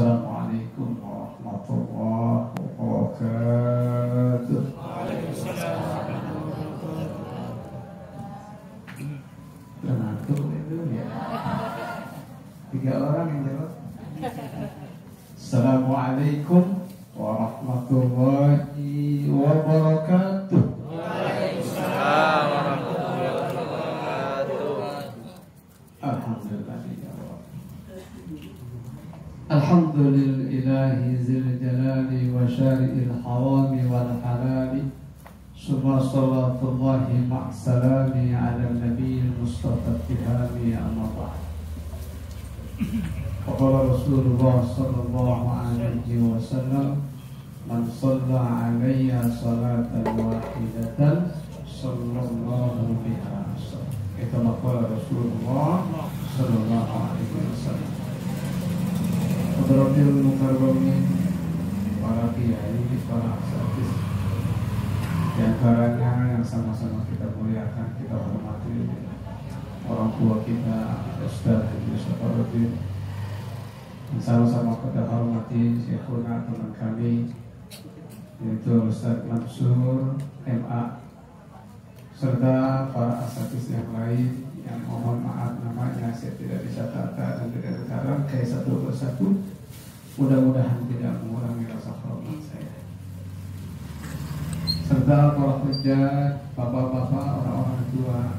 Assalamualaikum warahmatullahi wabarakatuh. Ngantuk itu ya. 3 orang yang jawab. Assalamualaikum warahmatullahi wabarakatuh. Waalaikumsalam warahmatullahi wabarakatuh. Alhamdulillah ya Rabb. Alhamdulillahi zil jalali wa syari'il harami wal halali. Summa salatullahi ma'salami ala nabiyil mustafa tihami amma ba'd. Qala Rasulullah sallallahu alaihi wasallam, man shalla alayya salatan wahidatan sallallahu biha asyara. Itu maqala Rasulullah sallallahu alaihi wasallam. Hadratil mukarramin, para kiai, para asatidz, di antaranya yang sama-sama kita muliakan, kita hormati orang tua kita, Ustaz Haji Safarudin, yang sama-sama kita hormati syekhuna teman kami yaitu Ustaz Mansur MA, serta para asatidz yang lain yang mohon maaf namanya saya tidak bisa tata dan tidak sekarang kayak satu persatu. Mudah-mudahan tidak mengurangi rasa hormat saya, serta para hujjah, bapak-bapak, orang-orang tua,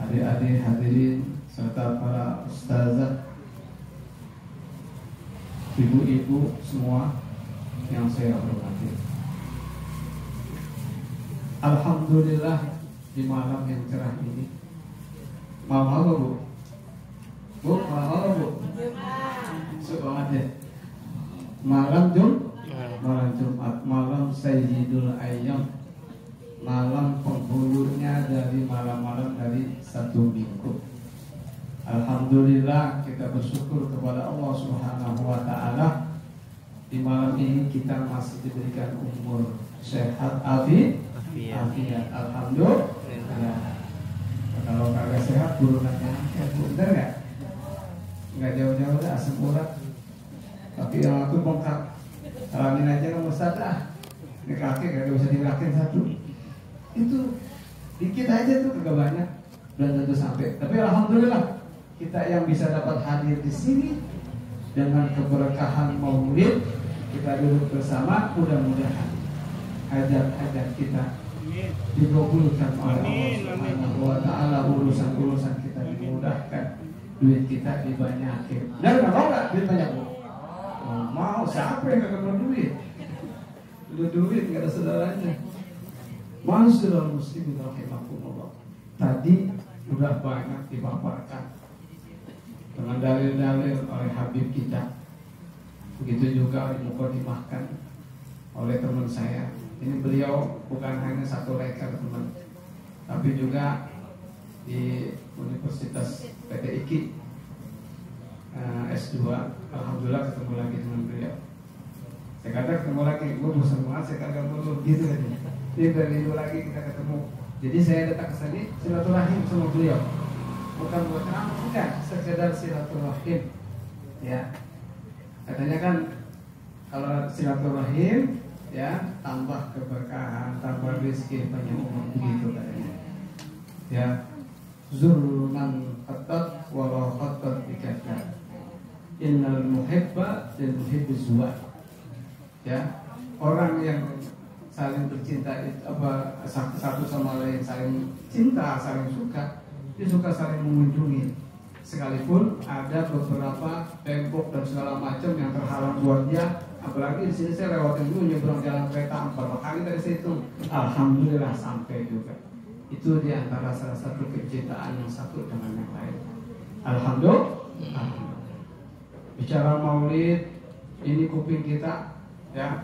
adik-adik hadirin, serta para ustazah, ibu-ibu semua yang saya hormati. Alhamdulillah di malam yang cerah ini. Malam apa Bu? Bu, malam apa Bu? Semangat ya. Malam Jumat, malam Sayyidul Ayyam, malam penghulunya dari malam-malam dari satu minggu. Alhamdulillah kita bersyukur kepada Allah Subhanahu wa Ta'ala. Di malam ini kita masih diberikan umur sehat afiat. Alhamdulillah. Kalau kagak sehat turunannya bener nggak? Nggak jauh-jauh dah asam urat. Tapi yang aku bongkar, alamin aja nomor satu ini kaki gak bisa digerakin satu. Itu dikit aja tuh, kagak banyak dan tentu sampai. Tapi alhamdulillah kita yang bisa dapat hadir di sini dengan keberkahan maulid, kita duduk bersama, mudah-mudahan hajat-hajat kita dikabulkan oleh Allah Subhanahu wa Ta'ala, urusan-urusan kita dimudahkan, duit kita dibanyakin. Dan nggak mau nggak duit banyak Bu? Mau, siapa yang nggak mau duit? Duit nggak ada saudaranya. Masyaallah muslimin rahimakumullah. Tadi udah banyak dipaparkan dengan dalil-dalil oleh Habib kita. Begitu juga dimukadimahkan oleh teman saya. Ini beliau bukan hanya satu lekar teman, tapi juga di Universitas PT IKI S2. Alhamdulillah ketemu lagi dengan beliau. Saya kata ketemu lagi, gue bosan banget, saya kagak mulu gitu kan. Jadi dari itu lagi kita ketemu. Jadi saya datang ke sini silaturahim sama beliau. Bukan buat apa, bukan, sekedar silaturahim. Ya, katanya kan kalau silaturahim ya tambah keberkahan, tambah rezeki, banyak umur, begitu katanya. Ya, zulman khatat walau khatat dikata innal muhibba lil muhibbi zuwa. Ya, orang yang saling bercinta itu apa, satu sama lain saling cinta, saling suka, dia suka saling mengunjungi. Sekalipun ada beberapa tembok dan segala macam yang terhalang buat dia. Apalagi di sini saya lewatin dulu nyebrang jalan kereta 4 kali dari situ. Alhamdulillah sampai juga. Itu di antara salah satu kecintaan yang satu dengan yang lain. Alhamdulillah. Bicara maulid, ini kuping kita, ya.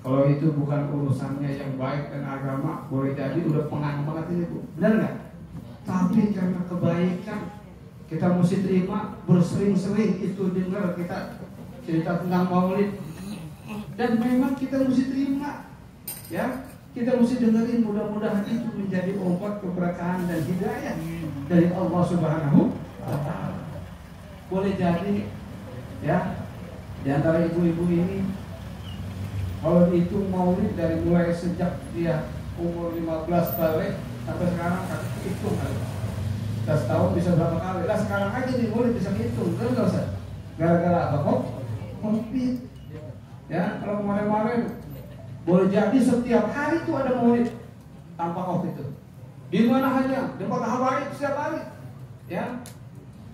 Kalau itu bukan urusannya yang baik dan agama, boleh jadi udah pengang banget ini Bu. Benar nggak? Tapi karena kebaikan, kita mesti terima, bersering-sering itu dengar kita cerita tentang maulid. Dan memang kita mesti terima, ya, kita mesti dengerin, mudah-mudahan itu menjadi obat keberkahan dan hidayah dari Allah Subhanahu wa Ta'ala. Boleh jadi, ya, Di antara ibu-ibu ini, kalau dihitung maulid dari mulai sejak dia umur 15 balik sampai sekarang, kan hitung kali. Kita setahun bisa berapa kali? Lah sekarang aja nih maulid bisa hitung, kan nggak usah. Gara-gara apa kok? Covid. Ya, kalau kemarin-kemarin boleh jadi setiap hari tuh ada maulid tanpa Covid itu. Di mana hanya di Kota Hawaii setiap hari. Ya,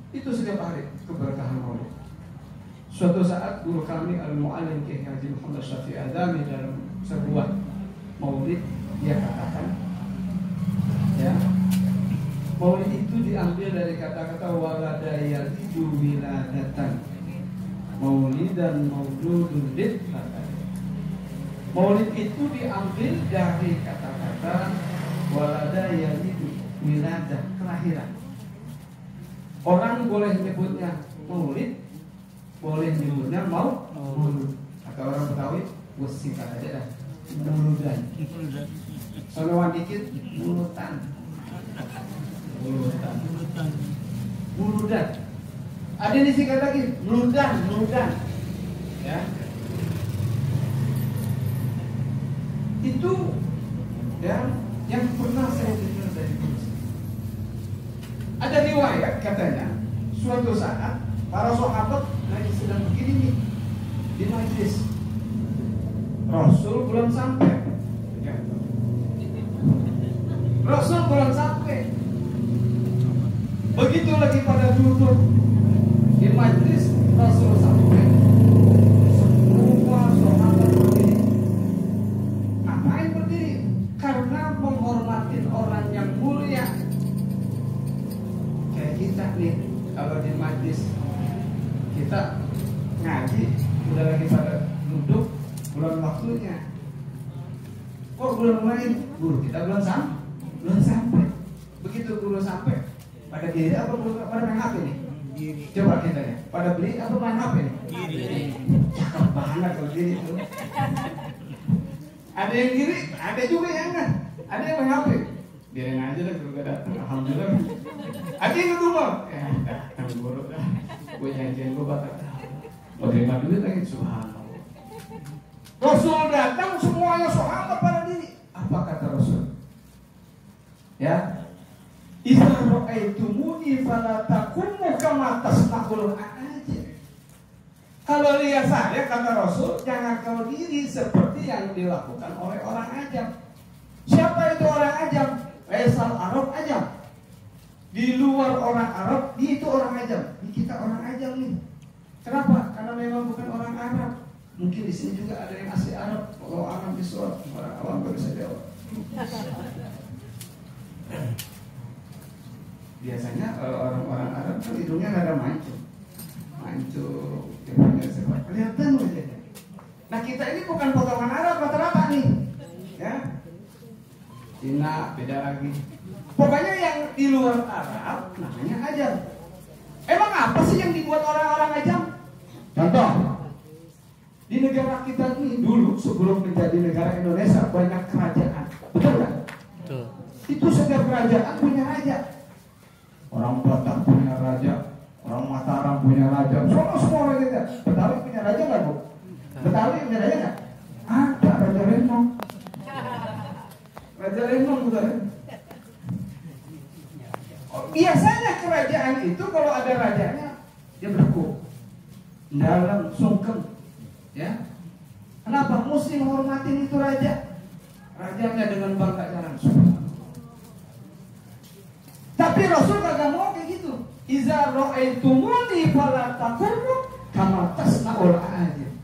itu setiap hari keberkahan maulid. Suatu saat guru kami Al-Mu'allim Kiai Haji Muhammad Syafi'i Adami dalam sebuah maulid dia katakan, ya, maulid itu diambil dari kata-kata walada yalidu wiladatan, maulidan mauludun lid. Maulid itu diambil dari kata-kata walada yalidu wiladah, kelahiran. Orang boleh nyebutnya maulid, boleh nyebutnya maulud. Atau orang Betawi singkat aja dah, muludan. Sonoan dikit, mulutan. Muludan. Ada yang disingkat lagi, muludan. Ya. Itu ya yang pernah saya dengar dari guru. Ada riwayat katanya, suatu saat para sahabat lagi sedang begini nih di majlis, Rasul belum sampai. Rasul belum sampai. Begitu lagi pada duduk di majlis, Rasul sampai. Semua sahabat berdiri. Ngapain berdiri? Karena menghormati orang yang mulia. Kayak kita nih, kalau di majlis kita ngaji, udah lagi pada duduk, belum waktunya. Kok belum mulai? Guru kita belum sampai. Begitu guru sampai, pada diri apa pada main HP nih? Diri. Coba kita ya, pada beli apa main HP nih? Diri. Cakep banget kalau diri itu. Ada yang diri, ada juga yang enggak. Ada yang main HP. Biarin aja lah guru datang. Alhamdulillah. Ada yang kedua, ya datang guru dah. Gue janjian gue bakal. Mau terima duit lagi, subhanallah. Rasul datang, semuanya sahabat pada diri. Apa kata Rasul? Ya, idza ra'aitumuni fala taqumu kama tasna'ul a'ajib. Kalau lihat saya, kata Rasul, jangan kau diri seperti yang dilakukan oleh orang ajam. Siapa itu orang ajam? Laisal Arab ajam. Di luar orang Arab, dia itu orang ajam. Di kita orang ajam nih. Kenapa? Karena memang bukan orang Arab. Mungkin di sini juga ada yang asli Arab. Kalau Arab di surat, orang awam gak bisa jawab. Biasanya orang-orang Arab kan hidungnya nggak ada mancung, kelihatan wajahnya. Nah kita ini bukan potongan Arab rata-rata nih, ya. Cina beda lagi. Pokoknya yang di luar Arab namanya ajam. Emang apa sih yang dibuat orang-orang ajam? Contoh, di negara kita ini dulu sebelum menjadi negara Indonesia banyak kerajaan, betul nggak? Betul. Itu setiap kerajaan punya raja. Orang Batak punya raja, orang Mataram punya raja, semua raja. Betawi punya raja nggak bu? Betawi punya raja nggak? Ada Raja Lembong. Raja Lembong bukan? Biasanya kerajaan itu kalau ada rajanya dia berku dalam sungkem, ya. Kenapa? Mesti menghormatin itu raja. Rajanya dengan bangga jalan. Tapi Rasul kagak mau kayak gitu. Iza ra'aitumuni fala taqulu kama tasna'ul a'ajib.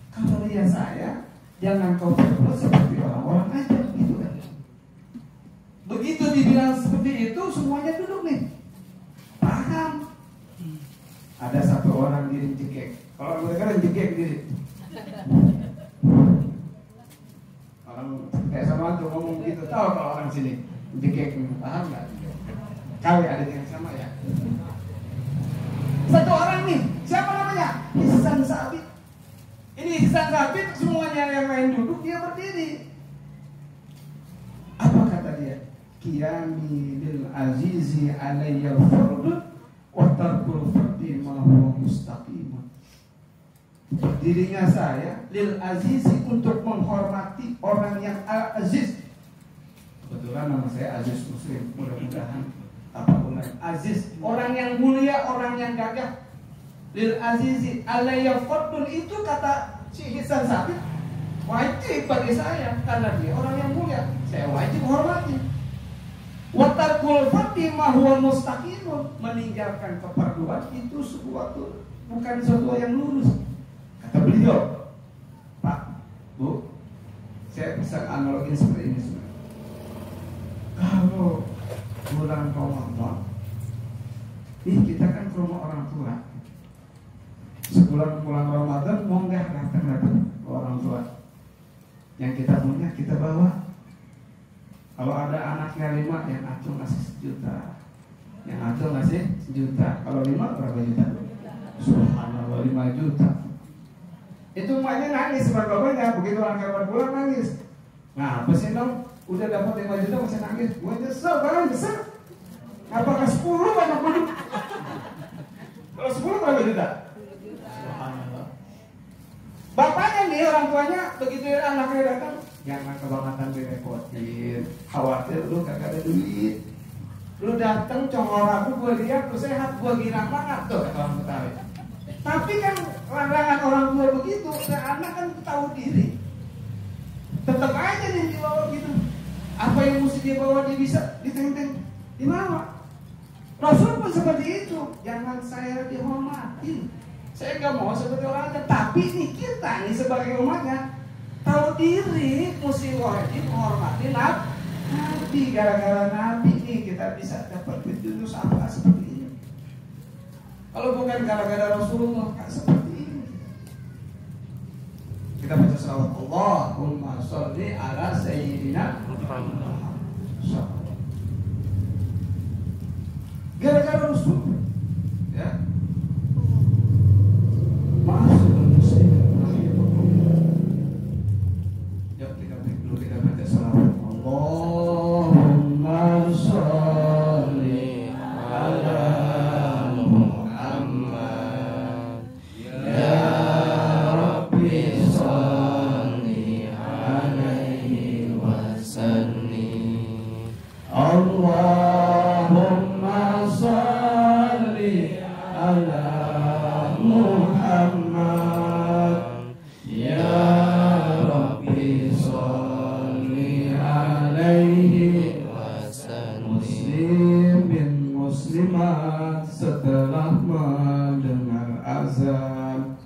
Kalau lihat saya, jangan kau berbuat seperti orang-orang ajam gitu kan. Begitu dibilang seperti itu, semuanya duduk nih. Paham? Ada satu orang diri jekek. Kalau mereka kan jekek diri. Orang kayak sama tuh ngomong gitu, tahu kalau orang sini jekek, paham nggak? Kali ada yang sama ya. Satu orang nih, siapa namanya? Ihsan Sabit. Ini Ihsan Sabit, semuanya yang lain duduk, dia berdiri. Apa kata dia? Qiyami lil azizi alayya fardun wa tarkul fardi ma huwa mustaqim. Berdirinya saya lil azizi, untuk menghormati orang yang aziz. Kebetulan nama saya Aziz Muslim, mudah-mudahan apapun aziz, orang yang mulia, orang yang gagah. Lil azizi alayafadun, itu kata si Hisan Sabit wajib bagi saya karena dia orang yang mulia, saya wajib hormati. Watarkul fatimah huwa mustaqimun, meninggalkan keperluan itu sesuatu bukan sesuatu yang lurus. Kata beliau, Pak, Bu, saya bisa analogi seperti ini sebenarnya. Kalau bulan Ramadan, kita kan ke rumah orang tua. Sebulan pulang Ramadan, mau nggak datang ke orang tua? Yang kita punya kita bawa. Kalau ada anaknya 5, yang atuh ngasih 1 juta, yang atuh ngasih 1 juta. Kalau 5 berapa juta? Subhanallah, 5 juta. Itu emaknya nangis, bapaknya begitu angkat pulang nangis. Nah, apa sih dong? Udah dapat 5 juta masih nangis. Gue nyesel banget, besar. Apakah 10 banyak banget? Kalau 10 berapa juta? Subhanallah. Bapaknya nih, orang tuanya begitu anaknya datang, jangan kebangetan direpotin, khawatir lu kagak ada duit. Lu datang congol aku, gue lihat lu sehat, gue gila banget tuh kata orang Betawi. Tapi kan larangan orang tua begitu, dan anak kan tahu diri. Tetap aja nih dibawa gitu. Apa yang mesti dia bawa, dia bisa ditenteng dibawa. Rasul pun seperti itu. Jangan saya dihormatin, saya nggak mau seperti orang lain. Tapi nih kita nih sebagai umatnya tahu diri, mesti wajib menghormati Nabi. Gara-gara Nabi nih kita bisa dapat petunjuk apa seperti ini. Kalau bukan gara-gara Rasulullah, nggak seperti ini. Kita baca salawat, Allahumma sholli ala sayyidina Muhammad. Gara-gara Rasul, ya. Maaf sebelum muslim. Yuk kita dulu kita baca salawat. Allahumma sholli ala Muhammad. Ya Rabbi sholli alaihi wasallim. Allahumma sholli ala Muhammad. Ya Rabbi sholli alaihi wasallim. Muslimin muslimat setelah mendengar azan,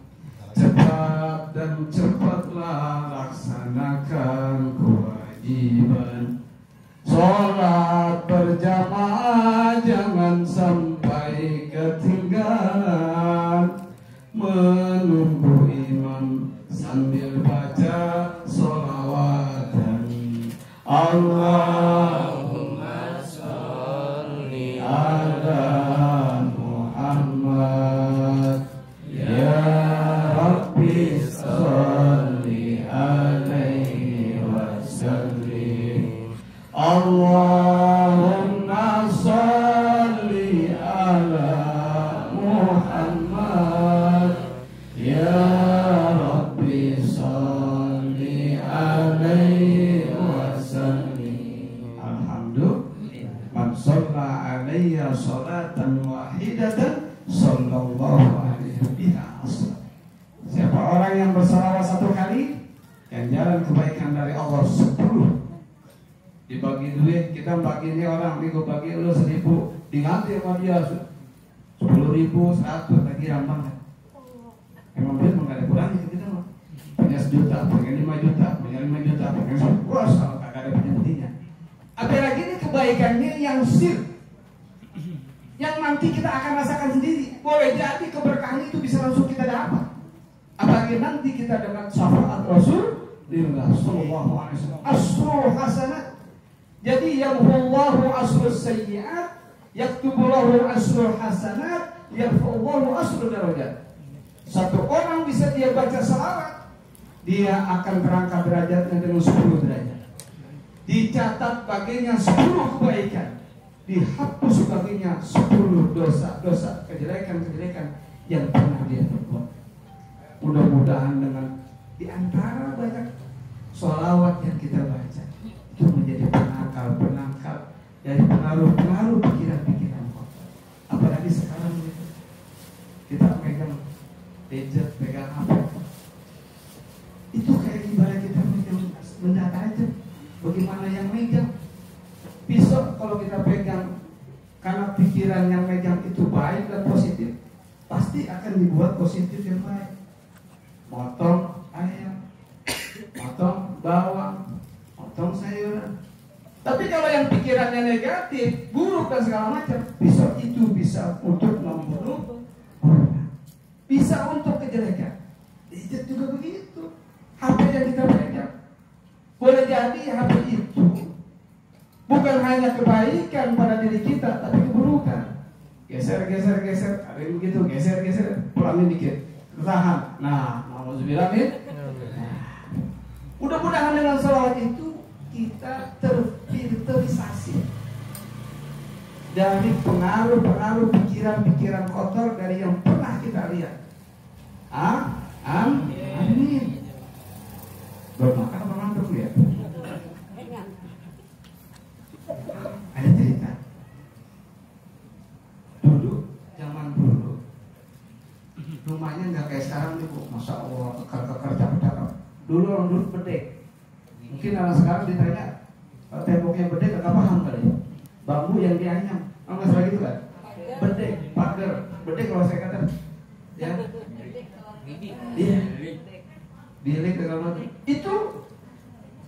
cepat dan cepatlah laksanakan kewajiban sholat berjamaah, jangan sampai ketinggalan. Menunggu imam sambil baca sholawatan. Allahumma sholli ala Muhammad. Ya Rabbi sholli alaihi wasallim. Allahumma sholli ala Muhammad. Ya Rabbi sholli alaihi wasallim. Alhamdulillah. Man shalla alayya sholatan wahidatan sallallahu alaihi biha asla. Siapa orang yang bersalawat 1 kali, ganjaran kebaikan dari Allah 10. Dibagi duit, kita bagi ini orang, gue bagi lu 1.000, diganti sama dia 10.000, 100, lagi banget. Emang duit nggak ada kurangnya kita mah. Punya 1 juta, punya 5 juta, punya 5 juta, punya 10, wah kalau kagak ada punya-punya. Apalagi ini kebaikannya yang sir, yang nanti kita akan rasakan sendiri. Boleh jadi keberkahan itu bisa langsung kita dapat. Apalagi nanti kita dengan syafaat Rasulullah sallallahu alaihi wasallam. Asrul hasanat. Jadi yamhullahu asrul sayyi'at, yaktubullahu asrul hasanat, yarfa'ullahu asrul darajat. Satu orang bisa dia baca salawat, dia akan terangkat derajatnya dengan 10 derajat. Dicatat baginya 10 kebaikan, dihapus baginya 10 dosa-dosa, kejelekan-kejelekan yang pernah dia perbuat. mudah-mudahan dengan di antara banyak sholawat yang kita baca itu menjadi penangkal dari pengaruh-pengaruh pikiran-pikiran kotor. Apalagi sekarang itu kita pegang gadget, pegang HP, itu kayak ibarat kita megang benda tajam. Bagaimana yang megang pisau, kalau kita pegang karena pikiran yang megang itu baik dan positif, pasti akan dibuat positif yang baik. Motong ayam, motong bawang, motong sayuran. Tapi kalau yang pikirannya negatif, buruk dan segala macam, pisau itu bisa untuk membunuh orang, bisa untuk kejelekan. Gadget juga begitu. HP yang kita pegang, boleh jadi HP itu bukan hanya kebaikan pada diri kita, tapi keburukan. Geser, ada yang begitu, geser, pulangin dikit, tahan. Nah, nauzubillah min. Mudah-mudahan dengan salawat itu kita terfilterisasi dari pengaruh-pengaruh pikiran-pikiran kotor dari yang pernah kita lihat. Amin. Belum makan apa ngantuk ya? Ada cerita. Zaman dulu, rumahnya nggak kayak sekarang nih bu. Masya Allah, kekar-kekar, cakep-cakep. Dulu orang dulu bedek. Mungkin orang sekarang ditanya temboknya bedek, nggak paham kali. Bambu yang dianyam, nggak salah gitu kan? Bedek, pagar, bedek kalau saya kata, ya. Iya. Bilik dengan mati. Itu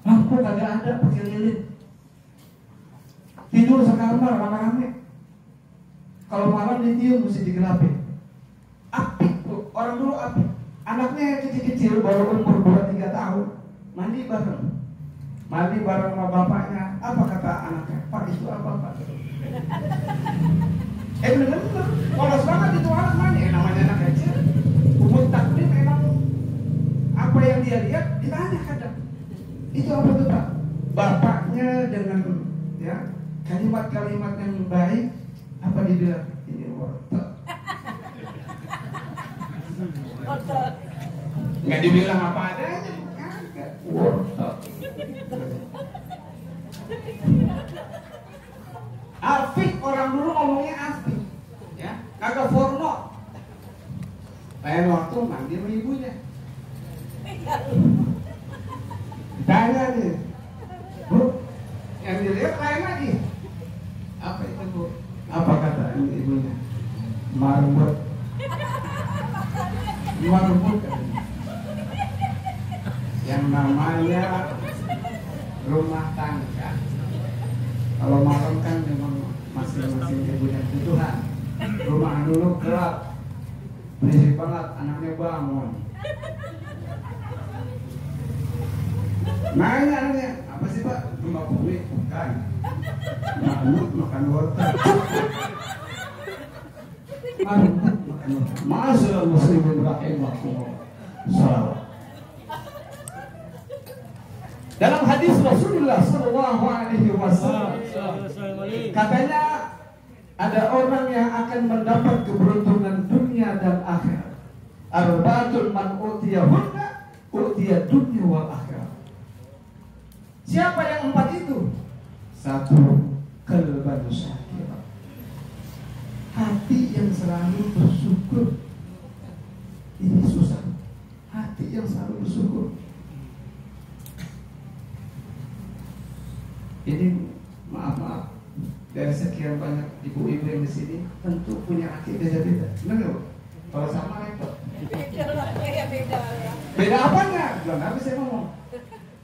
lampu kagak ada, pakai lilin. Tidur sekamar rame-rame. Kalau malam ditiup mesti digelapin. Apik tuh, orang dulu apik. Anaknya kecil-kecil baru umur 2-3 tahun, mandi bareng sama bapaknya. Apa kata anaknya? Pak, itu apa Pak? Bener-bener polos banget itu anak mandi. Namanya anak kecil, umur taklim memang apa yang dia lihat ditanya kadang. Itu apa tuh Pak? Bapaknya dengan ya kalimat-kalimat yang baik, apa dibilang? Ini wortel. Nggak dibilang apa adanya, kagak. Wortel. Afik, orang dulu ngomongnya afik, ya, kagak forno. Lain waktu mandi sama ibunya. Tanya nih, Bu, yang dilihat lain lagi. Apa itu Bu? Apa kata ibunya? Marbot. Yang namanya rumah tangga. Kalau malam kan memang masing-masing punya kebutuhan. Rumah dulu gelap, berisik banget, anaknya bangun. Nanya, apa sih Pak? Rumah kue? Bukan. Makan wortel. Makan wortel. Masyaallah muslimin rahimahullah. Salawat. Dalam hadis Rasulullah Sallallahu Alaihi Wasallam katanya ada orang yang akan mendapat keberuntungan dunia dan akhirat. Arba'atun man utiyahunna utiya dunya wal akhirat. Siapa yang 4 itu? 1, qalban syakir, hati yang selalu bersyukur. Ini susah, hati yang selalu bersyukur. Ini maaf dari sekian banyak ibu-ibu yang di sini tentu punya hati beda-beda. Benar nggak? Kalau sama repot. Beda apanya? Belum habis saya ngomong.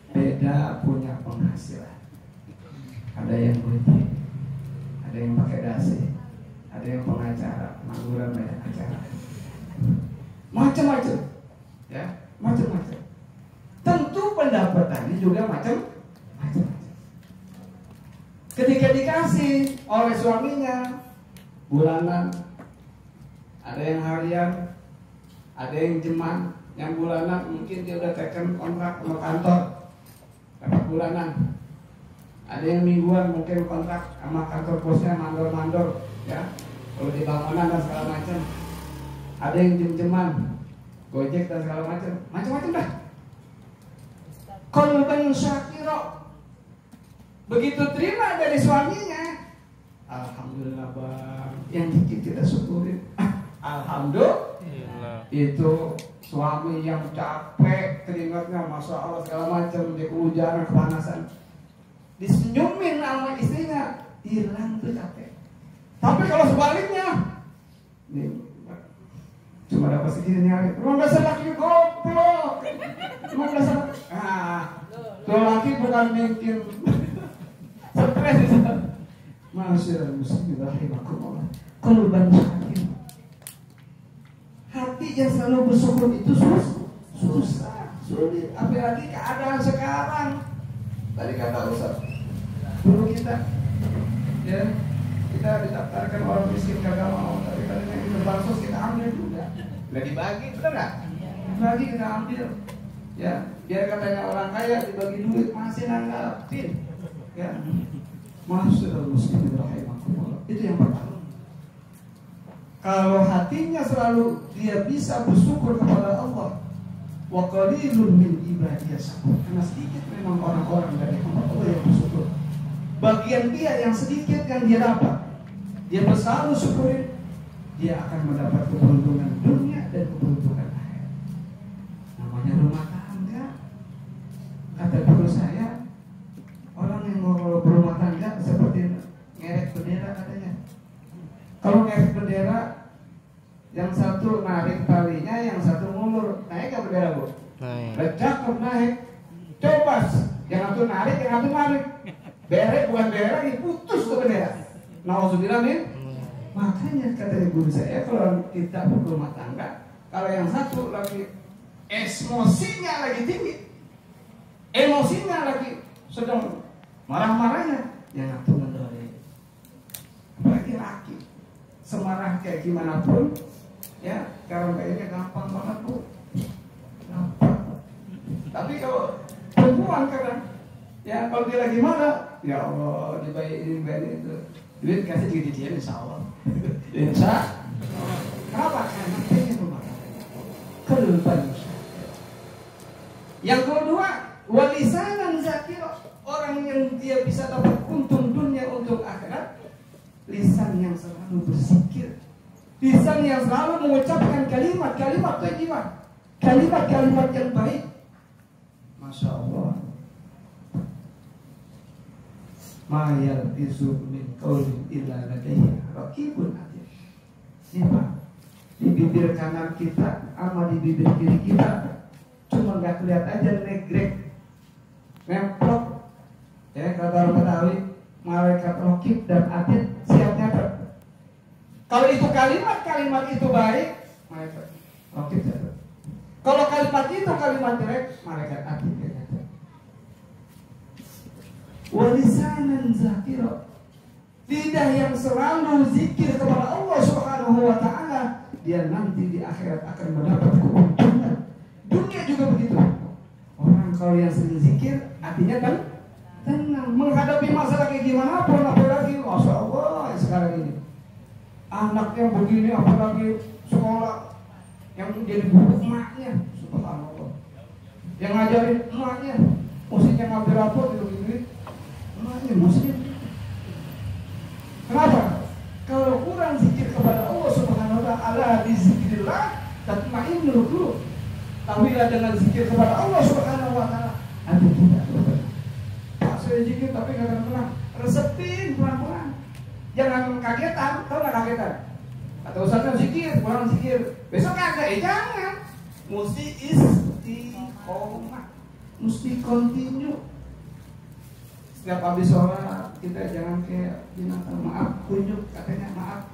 Beda punya penghasilan. Ada yang gunting, ada yang pakai dasi, ada yang pengacara, pengangguran banyak acara, macam-macam, ya, macam-macam. Tentu pendapatannya juga macam-macam. Ketika dikasih oleh suaminya bulanan, ada yang harian, ada yang jeman, yang bulanan mungkin dia udah teken kontrak sama kantor dapat bulanan. Ada yang mingguan mungkin kontrak sama kantor bosnya mandor-mandor, ya, kalau di bangunan dan segala macam. Ada yang jam-jaman, Gojek dan segala macam dah. Qalban syakira. Begitu terima dari suaminya, alhamdulillah bang, yang dikit kita syukurin. Alhamdulillah. Itu suami yang capek keringatnya, masya Allah segala macam, dia kehujanan, kepanasan, disenyumin sama istrinya, hilang tuh capek. Tapi kalau sebaliknya, nih cuma dapat segini hari, emang dasar laki goblok, emang dasar, tuh laki bukan mikir, stres itu. Masyaallah muslimin rahimakumullah. Qalban syakir. Hati yang selalu bersyukur itu susah, sulit. Apalagi keadaan sekarang. Tadi kata Ustaz, dulu kita didaftarkan orang miskin kagak mau, tapi katanya itu bansos kita ambil juga. Nggak dibagi, benar nggak? Dibagi kita ambil. Ya, biar katanya orang kaya dibagi duit masih nanggapin. Ya, masyaallah muslimin rahimakumullah. Itu yang pertama. Kalau hatinya selalu dia bisa bersyukur kepada Allah, wa qalilun min ibadiyas syakur. Karena sedikit memang orang-orang dari hamba Allah yang bersyukur. Bagian dia yang sedikit yang dia dapat, dia selalu syukurin, dia akan mendapat keberuntungan dunia dan keberuntungan akhirat. Namanya rumah tangga. Kata guru saya, orang yang mau berumah tangga seperti ngerek bendera katanya. Kalau ngerek bendera, yang satu narik talinya, yang satu ngulur, naik ke bendera bu? Naik. Cakep naik. Coba, yang satu narik, yang satu narik. Berek bukan bendera, putus ke bendera. Nauzubillah min. Makanya kata guru saya, kalau kita berumah tangga, kalau yang satu lagi emosinya lagi tinggi, emosinya lagi sedang marah-marahnya, yang satu mendorong. Apalagi laki, semarah kayak gimana pun, ya kalau kayaknya gampang banget bu, gampang. Tapi kalau perempuan kadang, ya kalau dia lagi marah, ya Allah dibayarin itu, duit kasih juga dia insya Allah, insya. Kenapa? Karena pengen rumah kelban. Yang kedua, walisanan zakir, orang yang dia bisa dapat untung dunia, untung akhirat. Lisan yang selalu berzikir, lisan yang selalu mengucapkan kalimat-kalimat thayyibah, kalimat-kalimat yang baik. Masya Allah. Ma yalfizu min qawlin illa ladayhi raqibun atid. Ini Pak, di bibir kanan kita sama di bibir kiri kita cuma nggak kelihatan aja negrek, nemplok. Ya kata orang Betawi, malaikat raqib dan atid siap nyata. Kalau itu kalimat itu baik, malaikat raqib nyata. Kalau kalimat itu kalimat jelek, malaikat atid nyata. Walisanan zakira, lidah yang selalu zikir kepada Allah Subhanahu wa taala, dia nanti di akhirat akan mendapat keuntungan. Dunia juga begitu. Orang kalau yang sering zikir, artinya kan tenang menghadapi masalah kayak gimana pun, apalagi Masya Allah sekarang ini anaknya begini, apalagi sekolah yang jadi guru emaknya, subhanallah, yang ngajarin emaknya, musiknya ngambil rapor gitu, emaknya muslim. Kenapa? Kalau kurang zikir kepada Allah Subhanahu wa taala, di zikrillah tatmainnul qulub. Tahuilah dengan zikir kepada Allah Subhanahu wa taala, ada tidak? Saya zikir tapi nggak tenang, resepin pelan-pelan, jangan kagetan, tahu nggak kagetan? Atau Ustaznya zikir, kurang zikir, besok kagak, jangan, mesti istiqomah, mesti continue. Setiap habis sholat kita jangan kayak binatang, maaf kunjuk katanya maaf,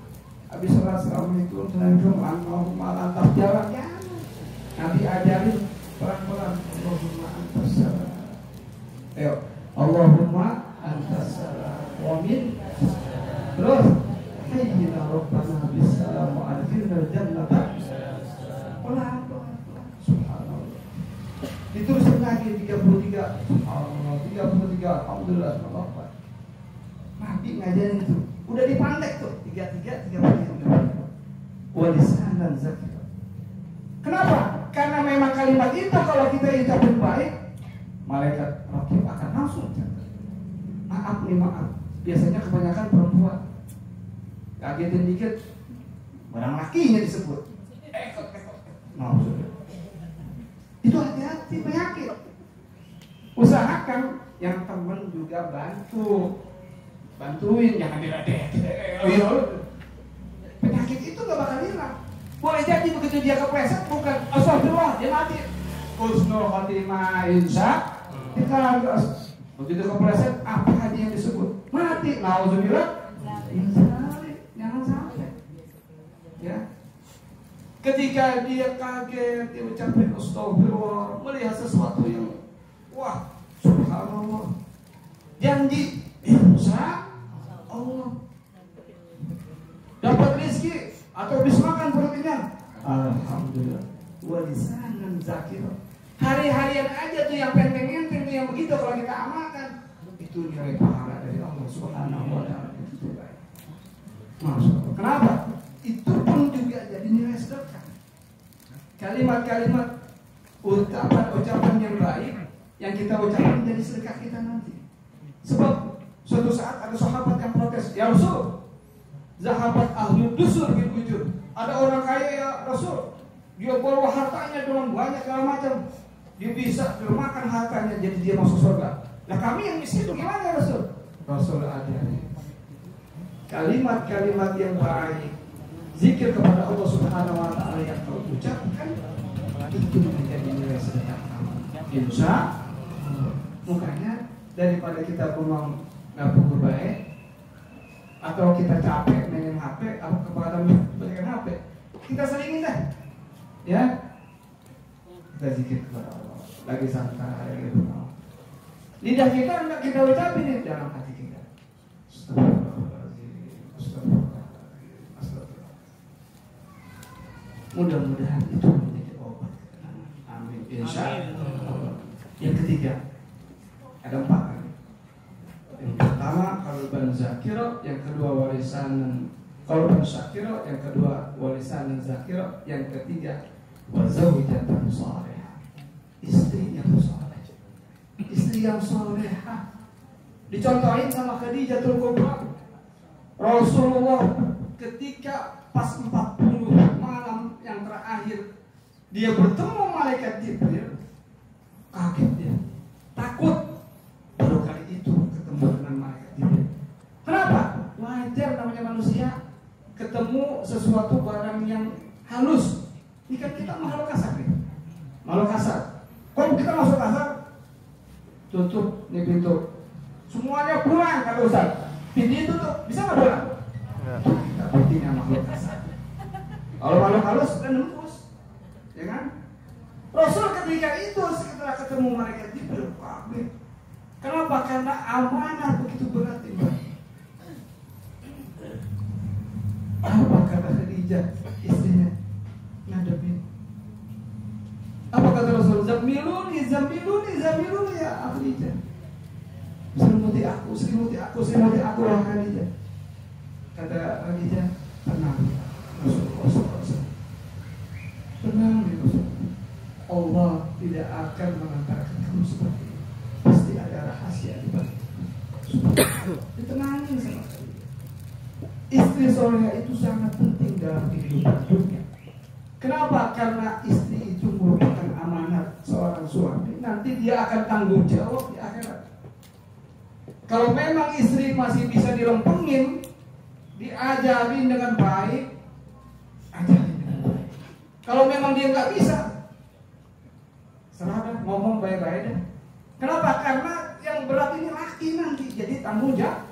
habis sholat assalamualaikum, Allahumma lantas jalan, jangan. Nabi ajarin pelan-pelan, Allahumma antas salam. Ayo, Allahumma antas salam wa min. Terus hayyina rabbana bisalam wa adkhilna jannata. Pelan-pelan, subhanallah. Diterusin lagi 33. Subhanallah, 33. Alhamdulillah, subhanallah. Nabi ngajarin itu. Udah dipandek tuh, 33. Walisanan zakir. Kenapa? Karena memang kalimat itu kalau kita ucapin baik, malaikat rakib akan langsung catat. Maaf nih, maaf. Biasanya kebanyakan perempuan. Kagetin dikit, barang lakinya disebut. Maksudnya. Itu hati-hati, penyakit. Usahakan yang teman juga bantuin, jangan diledek. Penyakit itu gak bakal hilang. Boleh jadi begitu dia kepleset, bukan astagfirullah, dia mati. Husnul khotimah insya kita begitu kepleset, apa hati yang disebut? Mati. Nauzubillah. Jangan sampai. Ya. Ketika dia kaget, dia ucapin astagfirullah, melihat sesuatu yang wah, subhanallah. Janji insya Allah dapat rezeki atau habis makan perutnya. Alhamdulillah. Walisanan zakir. Hari-harian aja tuh yang penteng-enteng tuh yang begitu kalau kita amalkan, itu nilai pahala dari Allah Subhanahu wa taala itu baik. Masya Allah. Kenapa? Itu pun juga jadi nilai sedekah. Kalimat-kalimat ucapan yang baik yang kita ucapkan jadi sedekah kita nanti. Sebab suatu saat ada sahabat yang protes, ya Rasul, zahabat ahli dusur bil ujur. Ada orang kaya ya Rasul, dia bawa hartanya dengan banyak segala macam, dia bisa makan hartanya jadi dia masuk surga. Nah kami yang miskin gimana ya Rasul? Rasul ada kalimat-kalimat yang baik, zikir kepada Allah Subhanahu wa taala yang kau ucapkan itu menjadi nilai sedekah. Insya makanya daripada kita bengong nggak buku baik atau kita capek mainin HP atau kepada berikan HP, kita selingin dah, ya kita zikir kepada Allah lagi santai gitu. Lidah kita enggak kita ucapin di dalam hati kita. Mudah-mudahan itu menjadi obat. Amin. Insya Allah. Yang ketiga, ada 4 kali. Yang pertama qalban zakira, yang kedua walisanan qalban syakira, yang kedua walisanan zakira, yang ketiga wa zaujatan salihah. Istri yang saleh. Istri yang salehah. Dicontohin sama Khadijatul Kubra. Rasulullah ketika pas 40 malam yang terakhir dia bertemu malaikat Jibril, kaget dia, takut. Baru kali itu ketemu dengan malaikat Jibril. Kenapa? Wajar namanya manusia ketemu sesuatu barang yang halus. Ini kan kita makhluk kasar nih, makhluk kasar. Kalau kita masuk kasar, tutup nih pintu, semuanya pulang kata Ustaz. Pintu tutup, bisa nggak pulang? Kita pentingnya makhluk kasar. Kalau makhluk halus kan nembus, ya kan? Rasul ketika itu setelah ketemu malaikat Jibril, kaget. Kenapa? Karena amanah begitu berat ini. Apa kata Khadijah istrinya? Ngadepin. Apa kata Rasul? Zamiluni ya Khadijah. Selimuti aku wahai Khadijah. Kata Khadijah, tenang Rasulullah. Tenang ya Rasulullah. Allah tidak akan mengantarkan kamu seperti ini. Pasti ada rahasia di balik. Ditenangin sama saya. Istri soleh itu sangat penting dalam kehidupan dunia. Kenapa? Karena istri itu merupakan amanat seorang suami. Nanti dia akan tanggung jawab di akhirat. Kalau memang istri masih bisa dilempengin, diajarin dengan baik, ajarin dengan baik. Kalau memang dia nggak bisa, serahkan, ngomong baik-baik deh. Kenapa? Karena yang berat ini laki nanti, jadi tanggung jawab.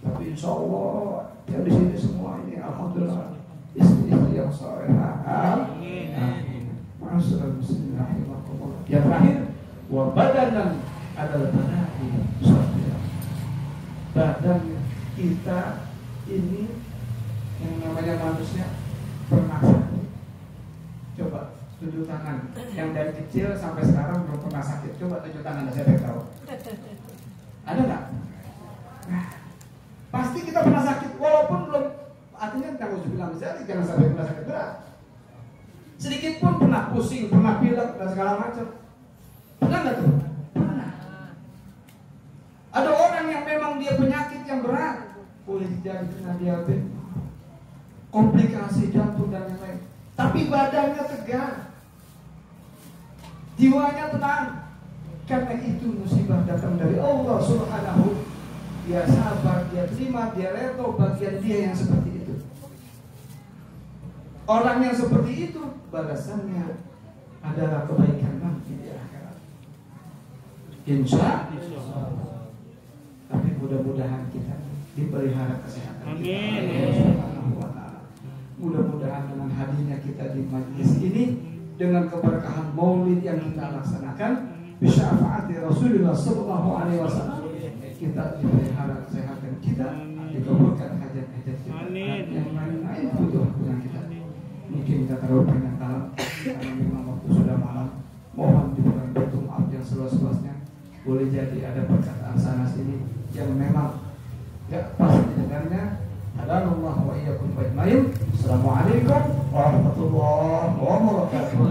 Tapi insya Allah yang di sini semua ini alhamdulillah istri-istri yang salehah. Amin. Bismillahirrahmanirrahim. Yang terakhir, wa badanan adalah badan kita ini yang namanya manusia pernah sakit. Coba tunjuk tangan yang dari kecil sampai sekarang belum pernah sakit. Coba tunjuk tangan, saya tahu. Ada nggak? Nah, pasti kita pernah sakit walaupun belum, artinya kita harus bilang jangan sampai pernah sakit berat. sedikit pun pernah pusing, pernah pilek dan segala macam. Pernah nggak tuh? Pernah. Ada orang yang memang dia penyakit yang berat, boleh jadi kena diabetes, komplikasi jantung dan lain-lain. Tapi badannya tegar, jiwanya tenang. Karena itu musibah datang dari Allah Subhanahu. Dia sabar, dia terima, dia redha, bagian dia yang seperti itu. Orang yang seperti itu balasannya adalah kebaikan nanti di akhirat. Insya Allah. Tapi mudah-mudahan kita dipelihara kesehatan kita. Mudah-mudahan dengan hadirnya kita di majlis ini, dengan keberkahan Maulid yang kita laksanakan, bisyafaati Rasulullah sallallahu alaihi wasallam, kita dipelihara kesehatan kita, dikabulkan hajat-hajat kita. Yang lain-lain butuh dengan kita. Mungkin kita terlalu banyak kalam karena memang waktu sudah malam. Mohon diberikan pintu maaf yang seluas-luasnya. Boleh jadi ada perkataan sana sini yang memang tidak pas didengarnya. Hadanallahu wa iyyakum ajmain. Assalamualaikum warahmatullahi wabarakatuh.